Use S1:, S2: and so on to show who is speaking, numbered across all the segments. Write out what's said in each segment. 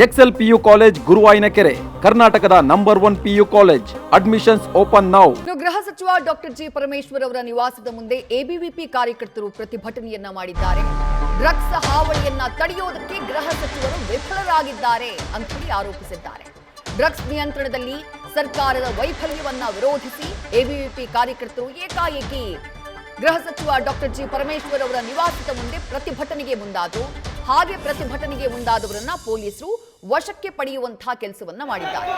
S1: Excel PU college ಗುರುವಾಯಿನಕೆರೆ, ಕರ್ನಾಟಕದ number 1 PU college. Admissions open now.
S2: ಗೃಹ ಸಚಿವ ಡಾಕ್ಟರ್ ಜಿ ಪರಮೇಶ್ವರ್ ಅವರ ನಿವಾಸದ ಮುಂದೆ ಎಬಿವಿಪಿ ಕಾರ್ಯಕರ್ತರು ಪ್ರತಿಭಟನೆಯನ್ನ ಮಾಡಿದ್ದಾರೆ. ಡ್ರಗ್ಸ್ ಹಾವಳಿಯನ್ನ ತಡೆಯುವುದಕ್ಕೆ ಗೃಹ ಸಚಿವರು ವಿಫಲರಾಗಿದ್ದಾರೆ ಅಂತ ಆರೋಪಿಸಿದ್ದಾರೆ. ಡ್ರಗ್ಸ್ ನಿಯಂತ್ರಣದಲ್ಲಿ ಸರ್ಕಾರದ ವೈಫಲ್ಯವನ್ನ ವಿರೋಧಿಸಿ ಎಬಿವಿಪಿ ಕಾರ್ಯಕರ್ತರು ಏಕಾಏಕಿ ಗೃಹ ಸಚಿವ ಡಾಕ್ಟರ್ ಜಿ ಪರಮೇಶ್ವರ್ ಅವರ ನಿವಾಸದ ಮುಂದೆ ಪ್ರತಿಭಟನೆಗೆ ಮುಂದಾದರು. ಹಾಗೆ ಪ್ರತಿಭಟನೆಗೆ ಮುಂದಾದವರನ್ನ ಪೊಲೀಸರು ವಶಕ್ಕೆ ಪಡೆಯುವಂತಹ ಕೆಲಸವನ್ನ ಮಾಡಿದ್ದಾರೆ.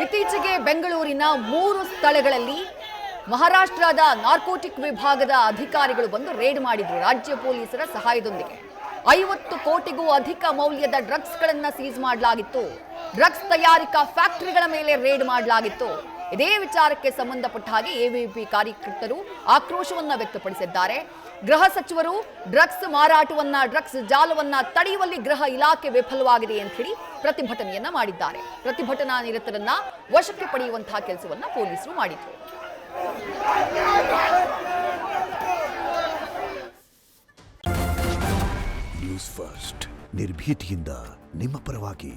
S2: ಇತ್ತೀಚೆಗೆ ಬೆಂಗಳೂರಿನ 3 ಸ್ಥಳಗಳಲ್ಲಿ ಮಹಾರಾಷ್ಟ್ರದ ನಾರ್ಕೋಟಿಕ್ ವಿಭಾಗದ ಅಧಿಕಾರಿಗಳು ಬಂದು ರೇಡ್ ಮಾಡಿದ್ರು. ರಾಜ್ಯ ಪೊಲೀಸರ ಸಹಾಯದೊಂದಿಗೆ 50 ಕೋಟಿಗೂ ಅಧಿಕ ಮೌಲ್ಯದ ಡ್ರಗ್ಸ್ಗಳನ್ನು ಸೀಸ್ ಮಾಡಲಾಗಿತ್ತು. ಡ್ರಗ್ಸ್ ತಯಾರಿಕಾ ಫ್ಯಾಕ್ಟರಿಗಳ ಮೇಲೆ ರೇಡ್ ಮಾಡಲಾಗಿತ್ತು. ಇದೇ ವಿಚಾರಕ್ಕೆ ಸಂಬಂಧಪಟ್ಟ ಹಾಗೆ ಎಬಿವಿಪಿ ಕಾರ್ಯಕರ್ತರು ಆಕ್ರೋಶವನ್ನ ವ್ಯಕ್ತಪಡಿಸಿದ್ದಾರೆ. ಗೃಹ ಸಚಿವರು ಡ್ರಗ್ಸ್ ಮಾರಾಟವನ್ನ, ಡ್ರಗ್ಸ್ ಜಾಲವನ್ನ ತಡೆಯುವಲ್ಲಿ ಗೃಹ ಇಲಾಖೆ ವಿಫಲವಾಗಿದೆ ಅಂತ ಹೇಳಿ ಪ್ರತಿಭಟನೆಯನ್ನ ಮಾಡಿದ್ದಾರೆ. ಪ್ರತಿಭಟನಾ ನಿರತರನ್ನ ವಶಕ್ಕೆ ಪಡೆಯುವಂತಹ ಕೆಲಸವನ್ನ ಪೊಲೀಸರು ಮಾಡಿದ್ರು.
S3: ನ್ಯೂಸ್ ಫಸ್ಟ್ ನಿರ್ಭೀತಿಯಿಂದ ನಿಮ್ಮ ಪರವಾಗಿ.